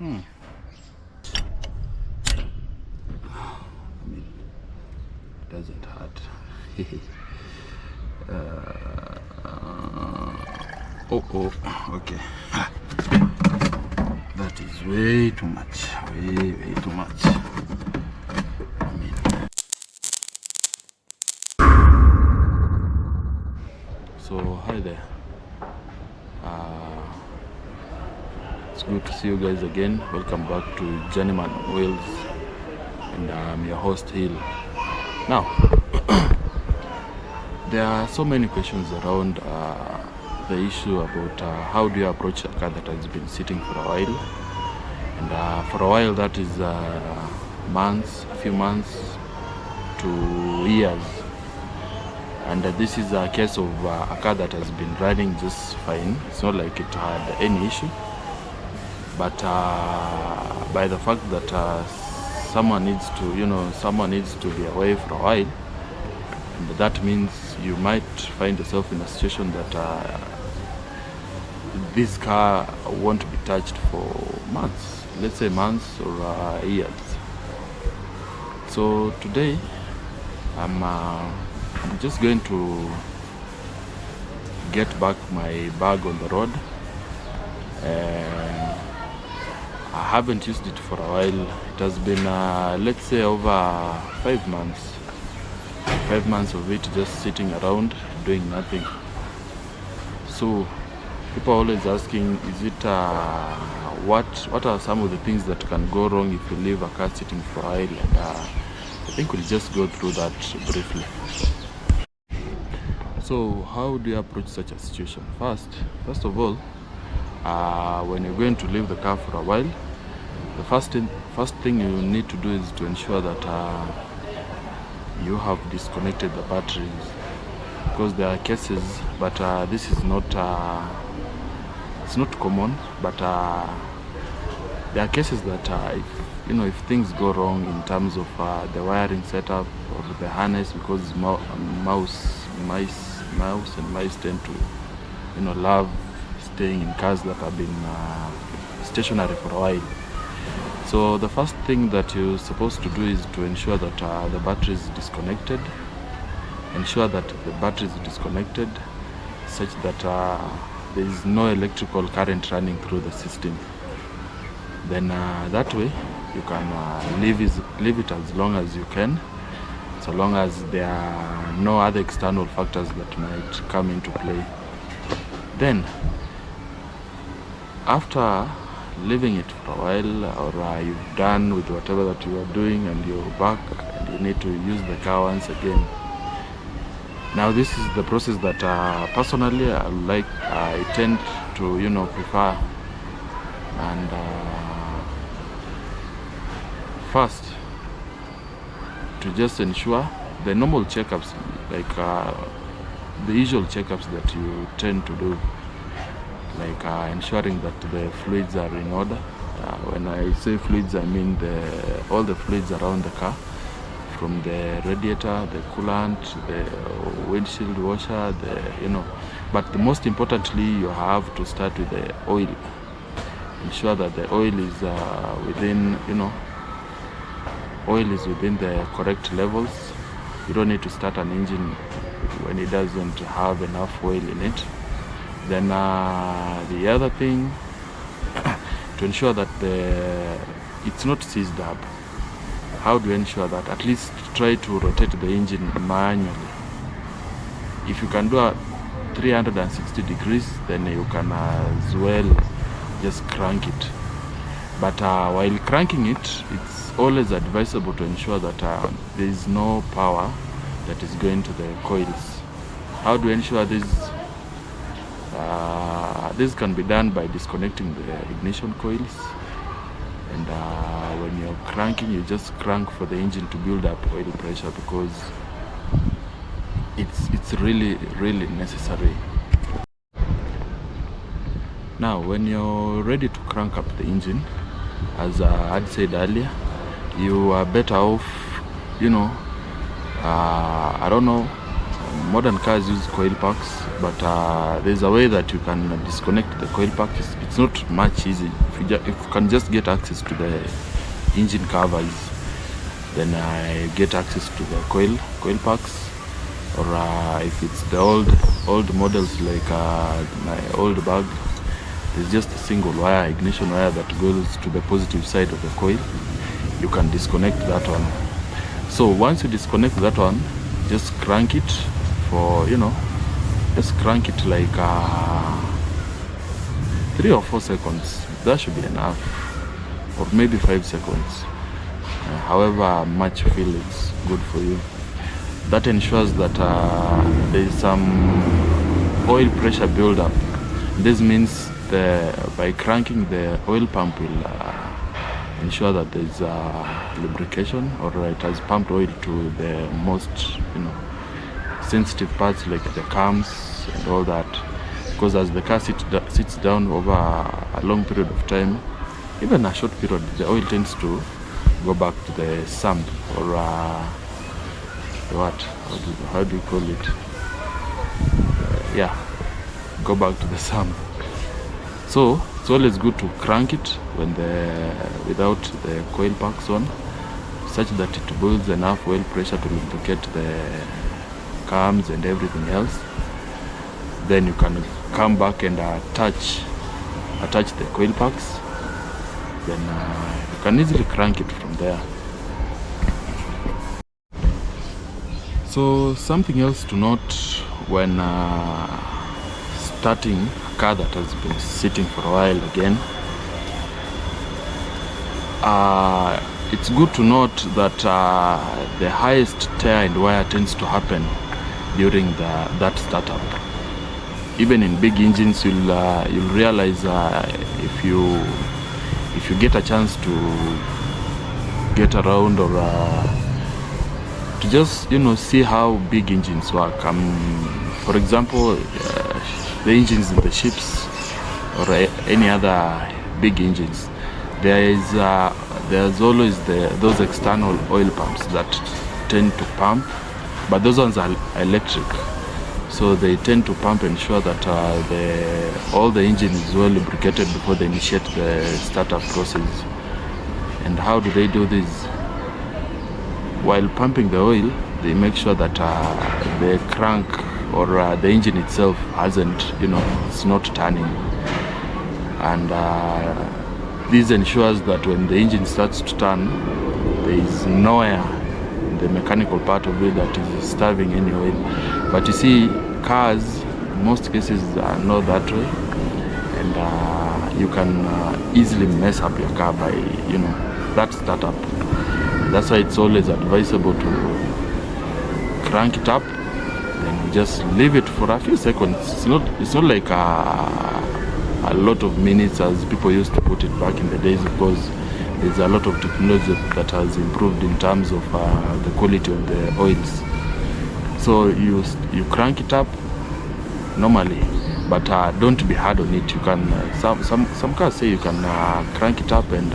I mean, it doesn't hurt. Okay. That is way too much. Way too much. I mean. So hi there. It's good to see you guys again. Welcome back to Journeyman Wales, and I'm your host Hill. Now, there are so many questions around the issue about how do you approach a car that has been sitting for a while, and for a while that is months, a few months to years. And this is a case of a car that has been running just fine. It's not like it had any issue, but by the fact that someone needs to be away for a while, and that means you might find yourself in a situation that this car won't be touched for months, let's say months or years. So today I'm just going to get back my bag on the road. And I haven't used it for a while. It has been let's say over 5 months. 5 months of it just sitting around doing nothing. So people are always asking, is it what are some of the things that can go wrong if you leave a car sitting for a while? And I think we'll just go through that briefly. So how do you approach such a situation? First of all, when you're going to leave the car for a while, the first thing you need to do is to ensure that you have disconnected the batteries, because there are cases, but this is not it's not common, but there are cases that if things go wrong in terms of the wiring setup or the harness, because mice and mice tend to love staying in cars that have been stationary for a while. So the first thing that you're supposed to do is to ensure that the battery is disconnected. Ensure that the battery is disconnected such that there is no electrical current running through the system. Then that way you can leave it as long as you can, so long as there are no other external factors that might come into play. Then after leaving it for a while, or you've done with whatever that you are doing and you're back and you need to use the car once again. Now this is the process that personally I tend to prefer. And first, to just ensure the normal checkups, like the usual checkups that you tend to do, like ensuring that the fluids are in order. When I say fluids, I mean all the fluids around the car, from the radiator, the coolant, the windshield washer, but the most importantly, you have to start with the oil. Ensure that the oil is within the correct levels. You don't need to start an engine when it doesn't have enough oil in it. Then the other thing, to ensure that it's not seized up. How do you ensure that? At least try to rotate the engine manually. If you can do a 360 degrees, then you can as well just crank it. But while cranking it, it's always advisable to ensure that there is no power that is going to the coils. How do you ensure this? This can be done by disconnecting the ignition coils, and when you're cranking, you just crank for the engine to build up oil pressure, because it's really necessary. Now when you're ready to crank up the engine, as I'd said earlier, you are better off, I don't know modern cars use coil packs, but there's a way that you can disconnect the coil pack. It's not much easy. If you can just get access to the engine covers, then I get access to the coil packs. Or if it's the old models like my old bag, there's just a single wire, ignition wire, that goes to the positive side of the coil. You can disconnect that one. So once you disconnect that one, just crank it for, just crank it like 3 or 4 seconds. That should be enough, or maybe 5 seconds, however much you feel it's good for you. That ensures that there is some oil pressure buildup. This means by cranking, the oil pump will ensure that there's lubrication, or it has pumped oil to the most sensitive parts like the cams and all that. Because as the car sits down over a long period of time, even a short period, the oil tends to go back to the sump, or how do you call it? Go back to the sump. So it's always good to crank it without the coil packs on, such that it builds enough oil pressure to lubricate the cams and everything else. Then you can come back and attach the coil packs. Then you can easily crank it from there. So something else to note when starting a car that has been sitting for a while again, it's good to note that the highest tear and wear tends to happen during that startup. Even in big engines, you'll realize if you get a chance to get around, or to just see how big engines work. For example, the engines in the ships or any other big engines, there's always those external oil pumps that tend to pump, but those ones are electric, so they tend to pump, ensure that all the engine is well lubricated before they initiate the startup process. And how do they do this? While pumping the oil, they make sure that the crank or the engine itself it's not turning. And this ensures that when the engine starts to turn, there is nowhere in the mechanical part of it that is starving any oil. But you see, cars, in most cases, are not that way. And you can easily mess up your car by, that startup. That's why it's always advisable to crank it up, then just leave it for a few seconds. It's not like a lot of minutes as people used to put it back in the days, because there's a lot of technology that has improved in terms of the quality of the oils. So you crank it up normally, but don't be hard on it. You can some cars say you can crank it up and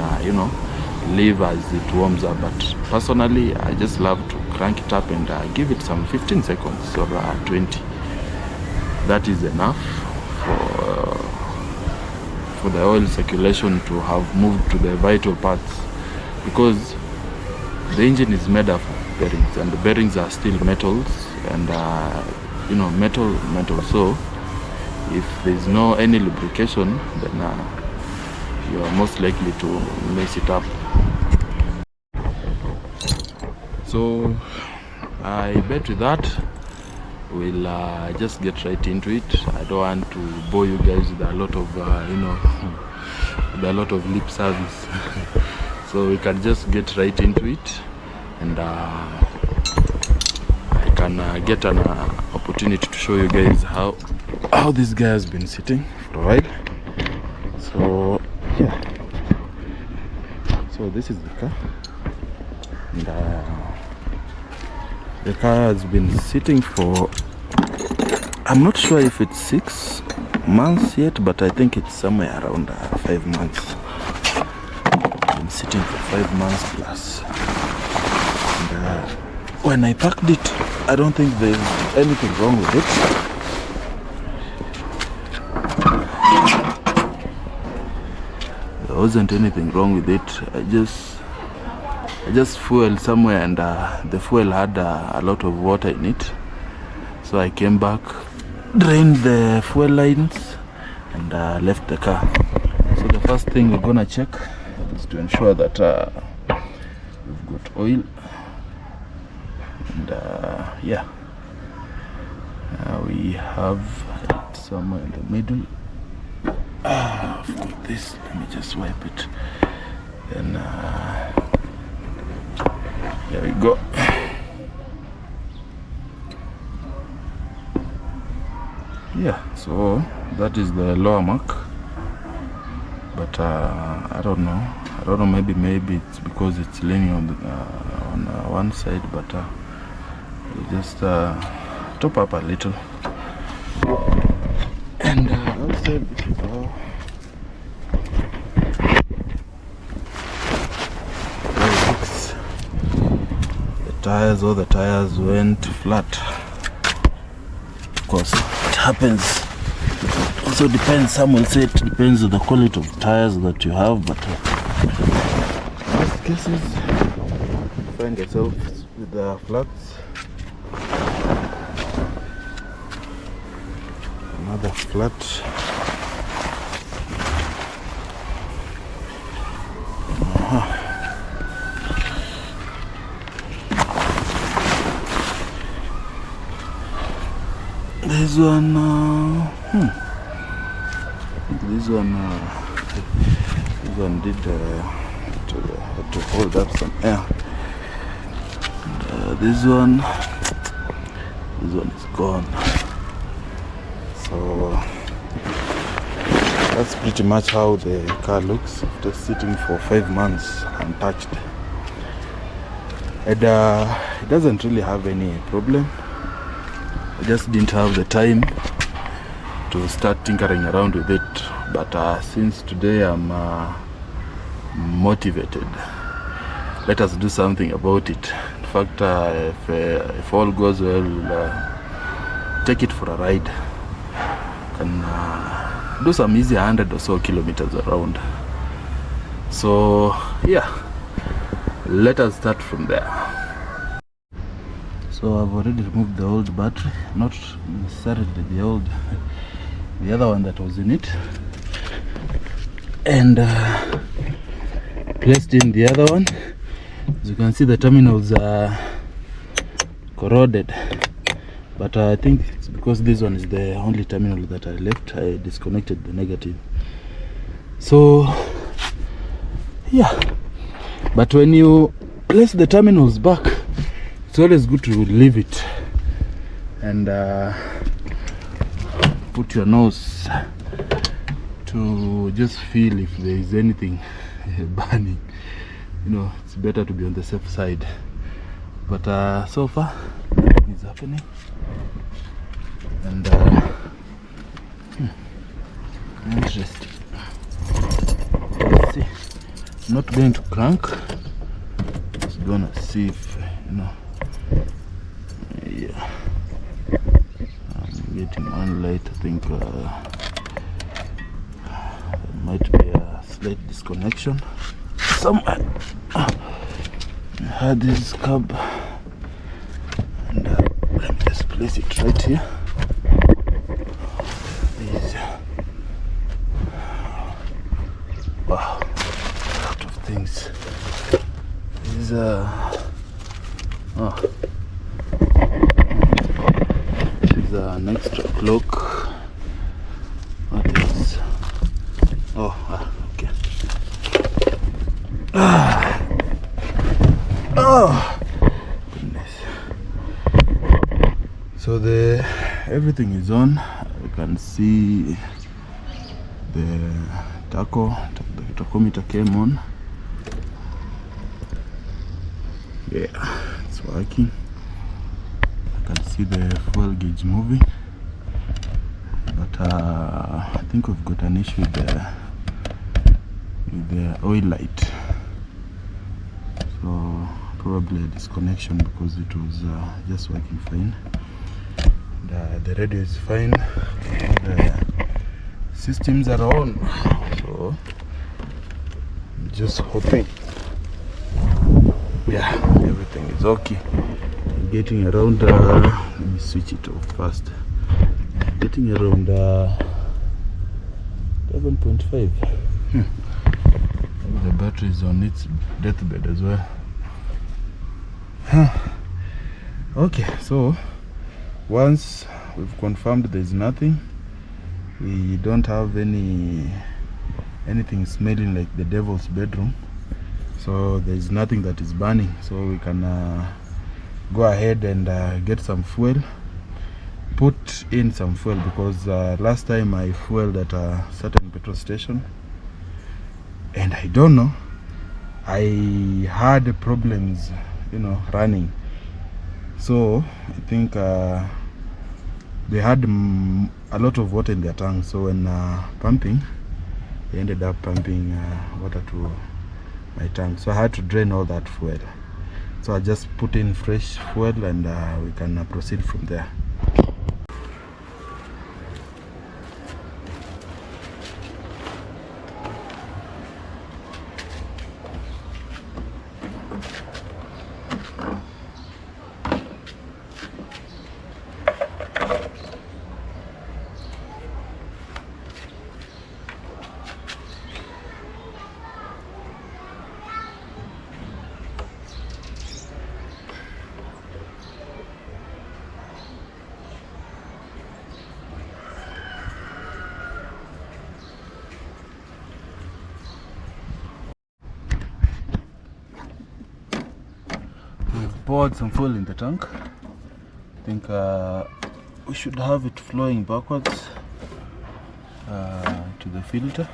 leave as it warms up, but personally I just love to crank it up and give it some 15 seconds or 20. That is enough for the oil circulation to have moved to the vital parts, because the engine is made up of bearings, and the bearings are still metals, and metal. So if there's no any lubrication, then you are most likely to mess it up. So I bet with that we'll just get right into it. I don't want to bore you guys with a lot of with a lot of lip service. So we can just get right into it, and I can get an opportunity to show you guys how this guy has been sitting for a while. So yeah, so this is the car, and the car has been sitting for, I'm not sure if it's 6 months yet, but I think it's somewhere around 5 months. Been sitting for 5 months plus. And when I packed it, I don't think there's anything wrong with it. There wasn't anything wrong with it. I just fueled somewhere, and the fuel had a lot of water in it. So I came back, drained the fuel lines, and left the car. So the first thing we're gonna check is to ensure that we've got oil, and yeah, we have it somewhere in the middle. For this, let me just wipe it. Then there we go. Yeah, so that is the lower mark, but I don't know, maybe it's because it's leaning on one side, but we'll just top up a little. And outside this is how it looks. All the tires went flat. Of course, it happens. It also depends. Some will say it depends on the quality of tires that you have, but in most cases, you find yourself with the flats. Another flat. This one, this one did to hold up some air. And, this one is gone. So that's pretty much how the car looks after sitting for 5 months untouched. And it doesn't really have any problem. I just didn't have the time to start tinkering around with it, but since today I'm motivated. Let us do something about it. In fact, if all goes well, take it for a ride. Can do some easy 100 or so kilometers around. So yeah, let us start from there. So I've already removed the old battery, not necessarily the other one that was in it, and placed in the other one. As you can see, the terminals are corroded, but I think it's because this one is the only terminal that I left. I disconnected the negative. So yeah, but when you place the terminals back, it's always good to leave it and put your nose to just feel if there is anything burning. You know, it's better to be on the safe side. But so far, nothing is happening. And interesting. Let's see. I'm not going to crank. Just gonna see if, you know. Yeah, I'm getting one light. I think there might be a slight disconnection somewhere. I had this cab, and let me just place it right here. Wow, a lot of things. These an extra clock. What else? Oh, okay. Oh goodness. So everything is on. You can see the tachometer came on. Yeah, it's working. I can see the fuel gauge moving, but I think we've got an issue with the oil light. So probably a disconnection because it was just working fine. The radio is fine, the systems are on, so I'm just hoping, yeah, everything is okay. Getting around let me switch it off first. Getting around 11.5. The battery is on its deathbed as well. Okay, so once we've confirmed there's nothing, we don't have anything smelling like the devil's bedroom, so there's nothing that is burning, so we can go ahead and get some fuel, put in some fuel, because last time I fueled at a certain petrol station and I don't know, I had problems, running. So I think they had a lot of water in their tank, so when pumping, they ended up pumping water to my tank, so I had to drain all that fuel. So I just put in fresh fuel and we can proceed from there. We've poured some fuel in the tank. I think we should have it flowing backwards to the filter,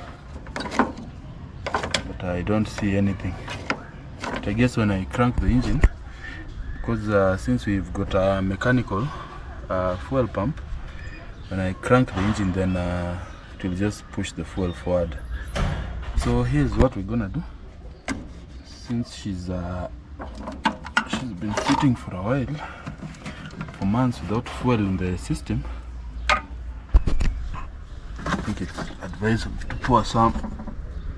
but I don't see anything. But I guess when I crank the engine, because since we've got a mechanical fuel pump, when I crank the engine, then it will just push the fuel forward. So here's what we're gonna do. Since she's been sitting for a while, for months without fuel in the system, I think it's advisable to pour some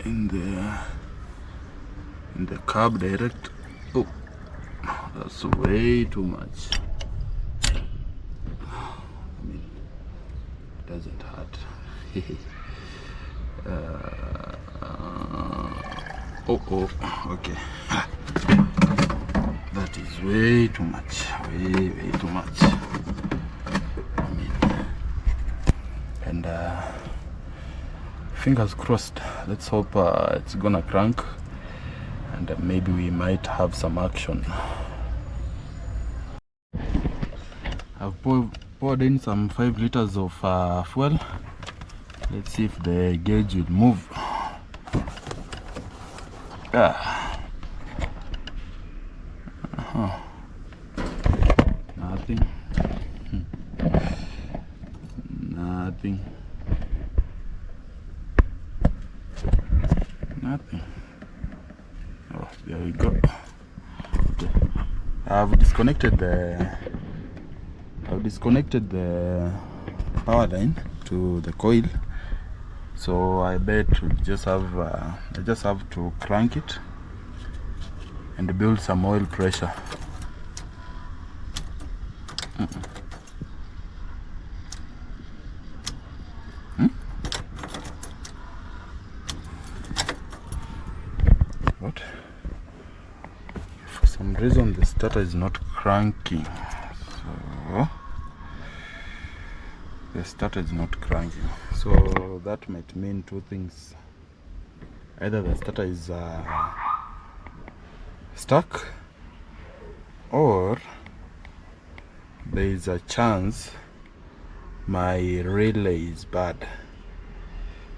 in the carb direct. Oh, that's way too much. I mean, it doesn't hurt. Okay. That is way too much. Way too much. I mean, and fingers crossed. Let's hope it's gonna crank, and maybe we might have some action. I've poured in some 5 liters of fuel. Let's see if the gauge will move. Nothing. Nothing. Oh, there we go. Okay. I've disconnected the power line to the coil, so I bet we just have I just have to crank it and build some oil pressure. What? For some reason the starter is not cranking, so the starter is not cranking, so that might mean two things. Either the starter is stuck, or there is a chance my relay is bad.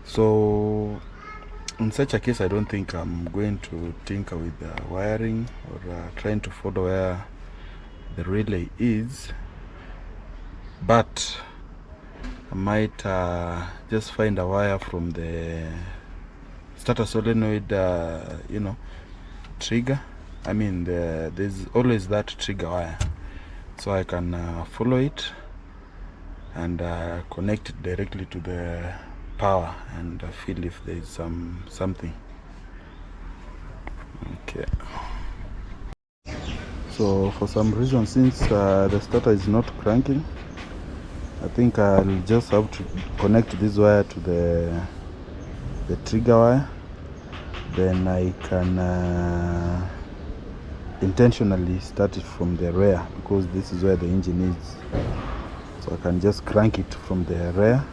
So in such a case, I don't think I'm going to tinker with the wiring or trying to follow where the relay is, but I might just find a wire from the starter solenoid trigger, I mean there's always that trigger wire, so I can follow it and connect it directly to the power and feel if there is something. Okay, so for some reason, since the starter is not cranking, I think I'll just have to connect this wire to the trigger wire, then I can intentionally start it from the rear, because this is where the engine is. So I can just crank it from the rear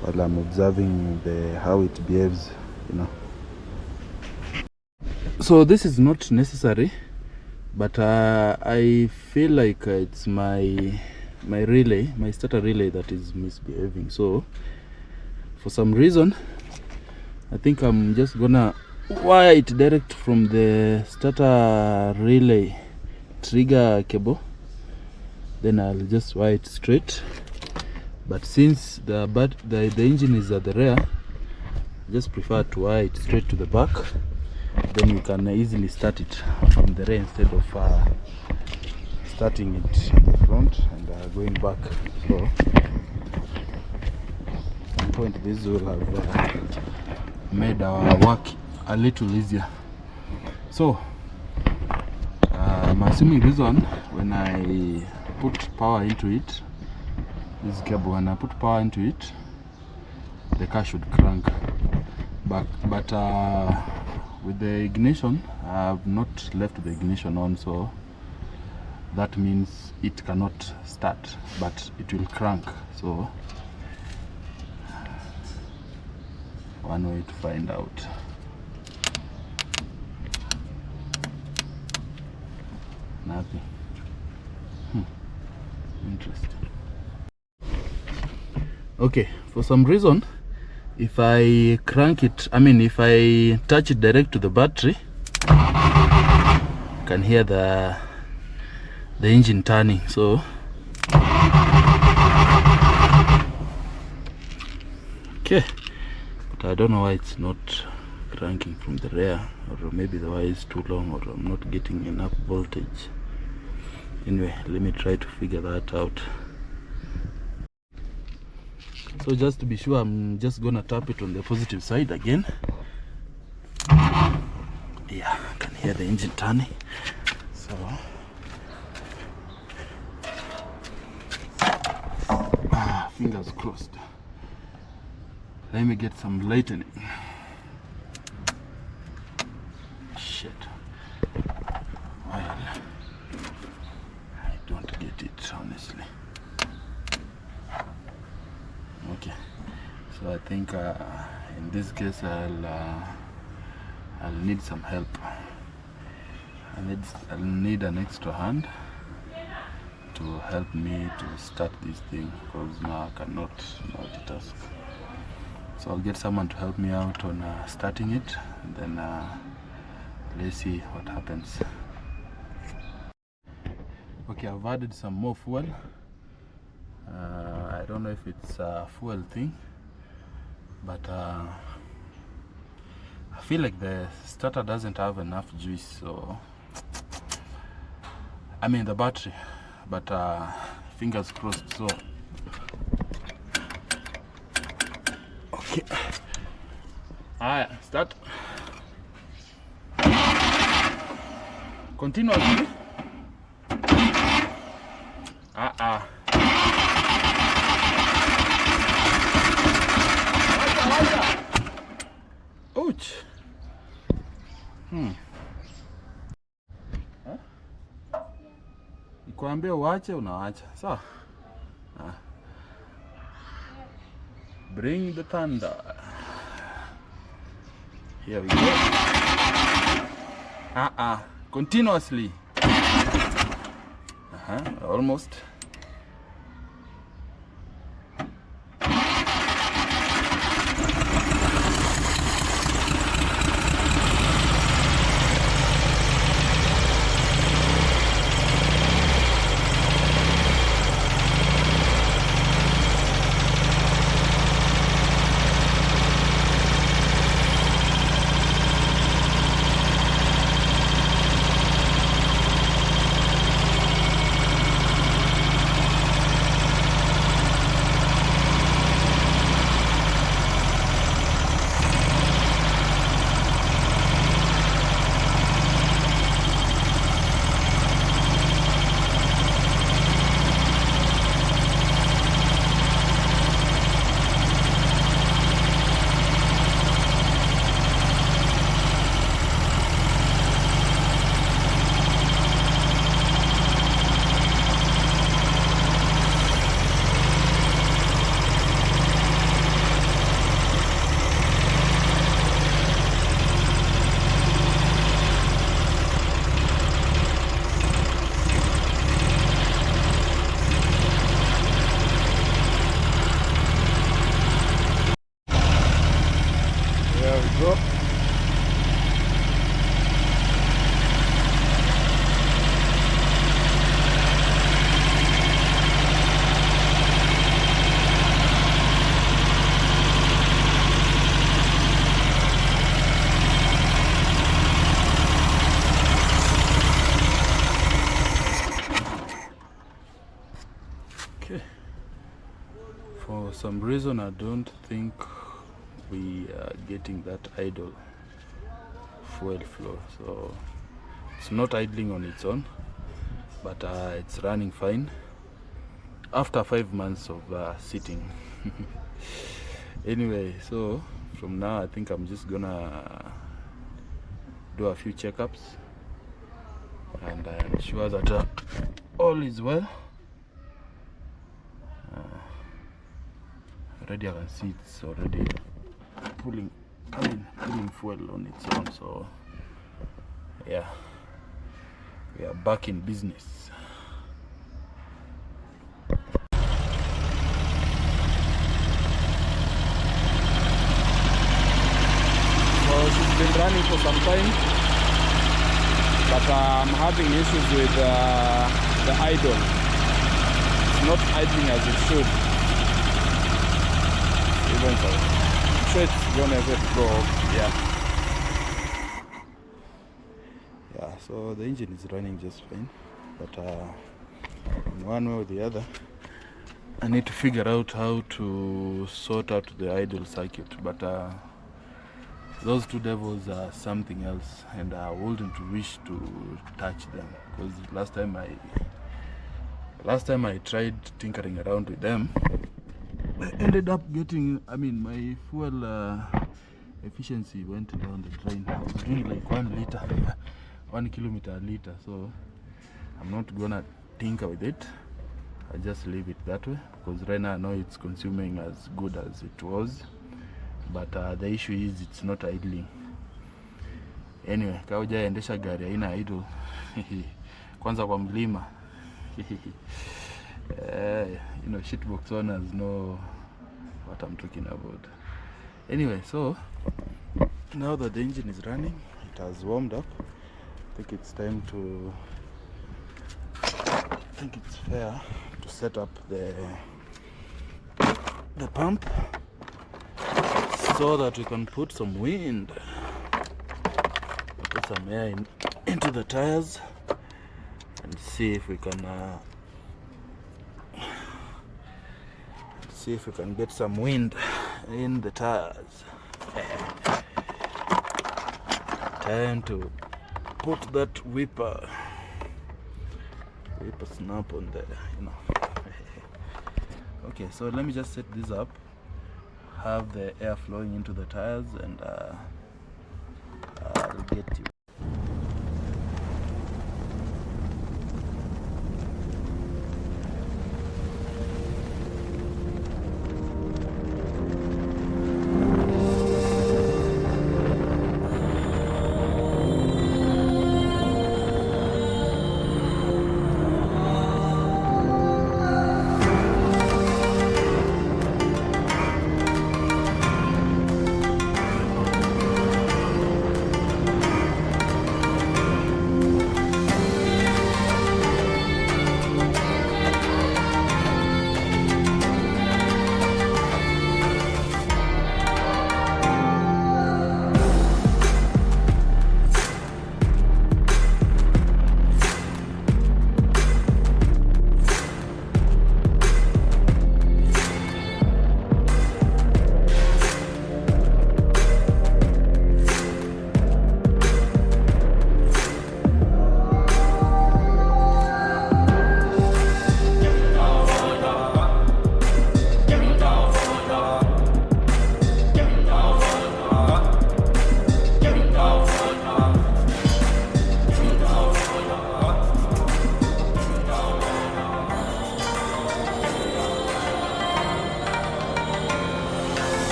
while I'm observing how it behaves, you know. So this is not necessary, but I feel like it's my relay, my starter relay, that is misbehaving. So for some reason, I think I'm just gonna wire it direct from the starter relay trigger cable, then I'll just wire it straight. But since the engine is at the rear, I just prefer to wire it straight to the back, then you can easily start it from the rear instead of starting it in the front and going back. So at some point this will have made our work a little easier. So I'm assuming this one, when I put power into it, this cable, when I put power into it, the car should crank. But with the ignition, I have not left the ignition on, so that means it cannot start, but it will crank. So one way to find out. Nothing. Interesting. Okay, for some reason, if I crank it, if I touch it direct to the battery, you can hear the engine turning. So okay, but I don't know why it's not cranking from the rear, or maybe the wire is too long, or I'm not getting enough voltage. Anyway, let me try to figure that out. So just to be sure, I'm just gonna tap it on the positive side again. Yeah, I can hear the engine turning. So fingers crossed. Let me get some lightning. Shit. Well, I don't get it, honestly. Okay, so I think in this case I'll need some help. I'll need an extra hand to help me to start this thing, because now I cannot multitask. So I'll get someone to help me out on starting it, and then let's see what happens. Okay, I've added some more fuel. I don't know if it's a fuel thing, but I feel like the starter doesn't have enough juice, so the battery, but fingers crossed. So okay, alright, start continuously. Ouch. Nikwambia uache, unaacha. Sawa? Bring the thunder. Here we go. Continuously. Almost. For some reason, I don't think we are getting that idle fuel flow, so it's not idling on its own, but it's running fine after 5 months of sitting. Anyway, so from now I think I'm just gonna do a few checkups and ensure that all is well. Already I can see it's already pulling fuel on its own, so yeah, we are back in business. So she's been running for some time, but I'm having issues with the idle. It's not idling as it should. Even so, I'm sure it's gonna get go off. Yeah, so the engine is running just fine, but in one way or the other I need to figure out how to sort out the idle circuit, but those two devils are something else, and I wouldn't wish to touch them, because last time I tried tinkering around with them, I ended up getting, my fuel efficiency went down the drain. I was doing like 1 liter, 1 kilometer a liter, so I'm not gonna tinker with it. I just leave it that way, because right now I know it's consuming as good as it was, but the issue is it's not idling. Anyway, kauja endesha gari haina idle kwanza kwa mlima. Shitbox owners know what I'm talking about. Anyway, so now that the engine is running, it has warmed up, I think it's time to, I think it's fair to set up the pump so that we can put some wind, put some air into the tires and see if we can get some wind in the tires. Time to put that whipper snap on there, Okay, so let me just set this up, have the air flowing into the tires, and I'll get you.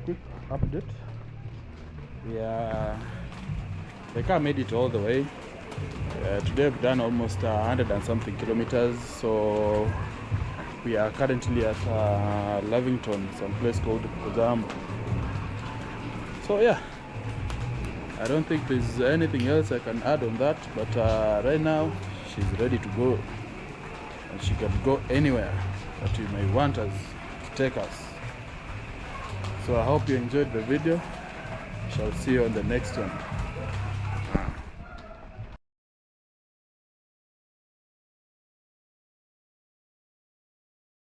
quick update. We are The car made it all the way. Today we've done almost 100 and something kilometers, so we are currently at Lavington, some place called Kozambo. So yeah, I don't think there's anything else I can add on that, but right now she's ready to go, and she can go anywhere that you may want us to take us. So I hope you enjoyed the video. Shall see you on the next one.